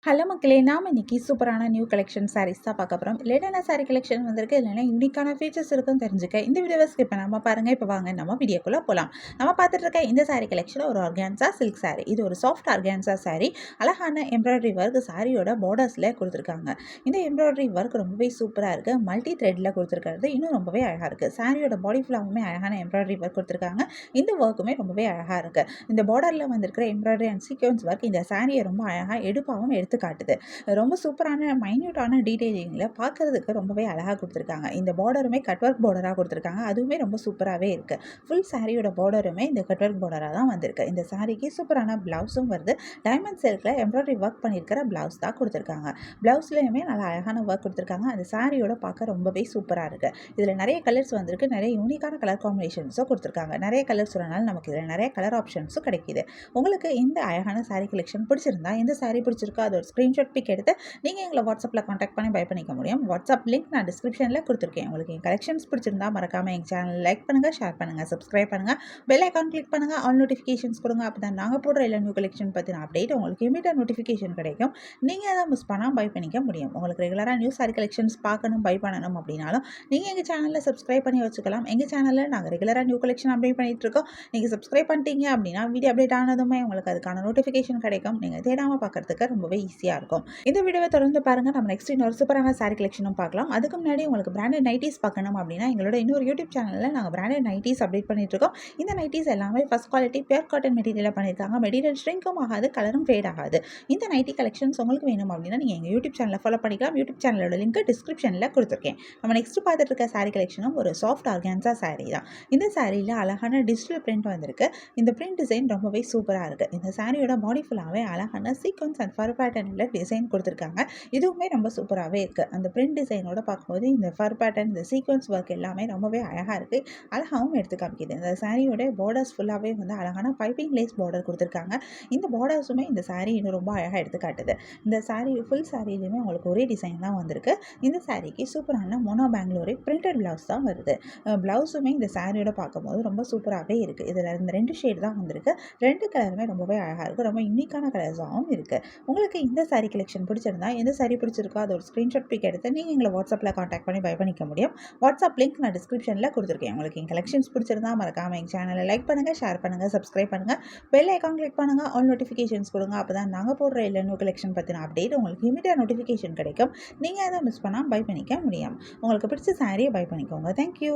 Hello மக்களே! நாம இன்னைக்கு சூப்பரான நியூ கலெக்ஷன் சாரீஸ் தான் பார்க்க போறோம். லேட்டஸ்ட்டான சாரி கலெக்ஷன் வந்திருக்கு. இல்லைனா யூனிக்கான ஃபீச்சர்ஸ் இருக்குன்னு தெரிஞ்சுக்க இந்த வீடியோவை ஸ்கிப் பண்ணாம பாருங்க. இப்போ வாங்க நம்ம வீடியோக்குள்ள போலாம். நம்ம பார்த்துட்டு இருக்க இந்த சாரி கலெக்ஷன் ஒரு ஆர்கான்சா சில்க் சாரி. இது ஒரு சாஃப்ட் ஆர்கான்சா சாரி. அழகான எம்ப்ராய்டரி ஒர்க் சாரியோட பார்டர்ஸ்ல கொடுத்துருக்காங்க. இந்த எம்ப்ராய்டரி ஒர்க் ரொம்பவே சூப்பரா இருக்கு. மல்டி த்ரெட்ல கொடுத்துருக்கிறது இன்னும் ரொம்பவே அழகா இருக்கு. சாரியோட பாடி ஃபுல்லாவுமே அழகான எம்ப்ராய்டரி ஒர்க் கொடுத்துருக்காங்க. இந்த ஒர்க்குமே ரொம்பவே அழகா இருக்கு. இந்த பார்டர்ல வந்திருக்கிற எம்ப்ராய்டரி அண்ட் சீக்வென்ஸ் ஒர்க் இந்த சாரியை ரொம்ப அழகா எடுப்பாவும் எடுத்து காட்டுது. ரொம்ப சூப்பரான மைன்யூட்டான டீடைலிங்கில் பார்க்கறதுக்கு ரொம்பவே அழகாக கொடுத்துருக்காங்க. இந்த பார்டருமே கட் ஒர்க் பார்டராக கொடுத்துருக்காங்க. அதுவுமே ரொம்ப சூப்பராகவே இருக்குது. ஃபுல் சாரியோட பார்டருமே இந்த கட் ஒர்க் பார்டராக தான் வந்திருக்கு. இந்த சாரிக்கு சூப்பரான ப்ளவுஸும் வருது. டைமண்ட் சில்கில் எம்ப்ராய்டரி ஒர்க் பண்ணியிருக்கிற ப்ளவுஸ் தான் கொடுத்துருக்காங்க. ப்ளவுஸ்லேயுமே நல்லா அழகான ஒர்க் கொடுத்துருக்காங்க. அந்த சாரியோட பார்க்க ரொம்பவே சூப்பராக இருக்குது. இதில் நிறைய கலர்ஸ் வந்திருக்கு. நிறைய யூனிக்கான கலர் காம்பினேஷன்ஸும் கொடுத்துருக்காங்க. நிறைய கலர்ஸ் வரனால நமக்கு இதில் நிறைய கலர் ஆப்ஷன்ஸும் கிடைக்கிது. உங்களுக்கு இந்த அழகான சாரி கலெக்ஷன் பிடிச்சிருந்தா எந்த சாரி பிடிச்சிருக்கோ அதோட ஸ்க்ரீன்ஷாட் பிக் எடுத்து நீங்கள் எங்களை வாட்ஸ்அப்பில் காண்டாக்ட் பண்ணி பை பண்ணிக்க முடியும். வாட்ஸ்அப் லிங்க் நான் டிஸ்கிரிப்ஷனில் கொடுத்துருக்கேன். உங்களுக்கு என் கலெக்ஷன்ஸ் பிடிச்சிருந்தா மறக்காமல் எங்கள் சேனல் லைக் பண்ணுங்கள், ஷேர் பண்ணுங்கள், சப்ஸ்கிரைப் பண்ணுங்கள், பெல் ஐக்கான் கிளிக் பண்ணுங்கள், ஆல் நோட்டிஃபிகேஷன்ஸ் கொடுங்க. அப்போ தான் நாங்கள் போடுற எல்லா நியூ கலெக்ஷன் பற்றின அப்டேட் உங்களுக்கு இமீடியட் நோட்டிஃபிகேஷன் கிடைக்கும். நீங்கள் அதை மிஸ் பண்ணால் பை பண்ணிக்க முடியும். உங்களுக்கு ரெகுலராக நியூ சாரி கலெக்ஷன்ஸ் பார்க்கணும், பை பண்ணணும் அப்படின்னாலும் நீங்கள் எங்கள் சேனலில் சப்ஸ்கிரைப் பண்ணி வச்சுக்கலாம். எங்கள் சேனலில் நாங்கள் ரெகுலராக நியூ கலெக்ஷன் அப்டேட் பண்ணிகிட்டு இருக்கோம். நீங்கள் சப்ஸ்கிரைப் பண்ணிட்டீங்க அப்படின்னா வீடியோ அப்டேட் ஆனதுமே உங்களுக்கு அதுக்கான நோட்டிஃபிகேஷன் கிடைக்கும். நீங்கள் தேடாமல் பார்க்கறதுக்கு ரொம்பவே ஈஸியாக இருக்கும். இந்த வீடியோவை தொடர்ந்து பாருங்க. நம்ம நெக்ஸ்ட் இன்னொரு சூப்பரான சாரி கலெக்ஷனும் பார்க்கலாம். அதுக்கு முன்னாடி உங்களுக்கு பிராண்டட் நைட்டிஸ் பார்க்கணும் அப்படின்னா எங்களோட இன்னொரு யூடியூப் சேனலில் நாங்கள் பிராண்டட் நைட்டிஸ் அப்டேட் பண்ணிட்டு இருக்கோம். இந்த நைட்டிஸ் எல்லாமே ஃபர்ஸ்ட் குவாலிட்டி பியூர் காட்டன் மெட்டீரியலாக பண்ணியிருக்காங்க. மெட்டீரியல் ஷ்ரிங்கும் ஆகாது, கலரும் ஃபேட் ஆகாது. இந்த நைட்டி கலெக்ஷன்ஸ் உங்களுக்கு வேணும் அப்படின்னா நீங்கள் எங்கள் யூடியூப் சேனலை ஃபாலோ பண்ணிக்கலாம். யூடியூப் சேனலோட லிங்க் டிஸ்கிரிப்ஷனில் கொடுத்துருக்கேன். நம்ம நெக்ஸ்ட் பார்த்துட்டு இருக்க சாரி கலெக்ஷனும் ஒரு சாஃப்ட் ஆர்கான்சா சாரி தான். இந்த சாரியில் அழகான டிஜிட்டல் பிரிண்ட் வந்திருக்கு. இந்த பிரிண்ட் டிசைன் ரொம்பவே சூப்பராக இருக்குது. இந்த சாரியோட பாடி ஃபுல்லாகவே அழகான சீக்வன்ஸ் அண்ட் ஃபர் பேட்டர்னில் டிசைன் கொடுத்துருக்காங்க. இதுவுமே ரொம்ப சூப்பராகவே இருக்குது. அந்த பிரிண்ட் டிசைனோட பார்க்கும்போது இந்த ஃபர் பேட்டர்ன், இந்த சீக்வன்ஸ் ஒர்க் எல்லாமே ரொம்பவே அழகாக இருக்குது. அழகாகவும் எடுத்து காமிக்குது. இந்த சாரியோட பார்டர்ஸ் ஃபுல்லாகவே வந்து அழகான பைப்பிங் லேஸ் பார்டர் கொடுத்துருக்காங்க. இந்த பார்டர்ஸுமே இந்த சாரி இன்னும் ரொம்ப அழகாக எடுத்து காட்டுது. இந்த சாரி ஃபுல் சாரிலையுமே உங்களுக்கு ஒரே டிசைன் தான் வந்திருக்கு. இந்த சாரிக்கு சூப்பரான மோனோ பெங்களூரி பிரிண்டட் ப்ளவுஸ் தான் வருது. ப்ளவுஸுமே இந்த சாரியோட பார்க்கும்போது ரொம்ப சூப்பராகவே இருக்குது. இதில் இந்த 2 ஷேட் தான் வந்திருக்கு. 2 கலருமே ரொம்பவே அழகாக இருக்குது. ரொம்ப யூனிக்கான கலர்ஸாகவும் இருக்குது. உங்களுக்கு இந்த சாரி கலெக்ஷன் பிடிச்சிருந்தா எந்த சாரி பிடிச்சிருக்கோ அதோட ஸ்க்ரீன்ஷாட் பிக் எடுத்து நீங்கள் எங்களை வாட்ஸ்அப்பில் காண்டாக்ட் பண்ணி பை பண்ணிக்க முடியும். வாட்ஸ்அப் லிங்க் நான் டிஸ்கிரிப்ஷனில் கொடுத்துருக்கேன். உங்களுக்கு என் கலெக்ஷன்ஸ் பிடிச்சிருந்தா மறக்காமல் எங்கள் சேனலை லைக் பண்ணுங்கள், ஷேர் பண்ணுங்கள், சப்ஸ்கிரைப் பண்ணுங்கள், பெல் ஐக்கான் கிளிக் பண்ணுங்கள், ஆல் நோட்டிஃபிகேஷன்ஸ் கொடுங்க. அப்போ தான் நாங்கள் போடுற எல்லா நியூ கலெக்ஷன் பற்றின அப்டேட் உங்களுக்கு இமீடியட் நோட்டிஃபிகேஷன் கிடைக்கும். நீங்கள் அதை மிஸ் பண்ணால் பை பண்ணிக்க முடியும். உங்களுக்கு பிடிச்ச சாரியை பை பண்ணிக்கோங்க. தேங்க்யூ.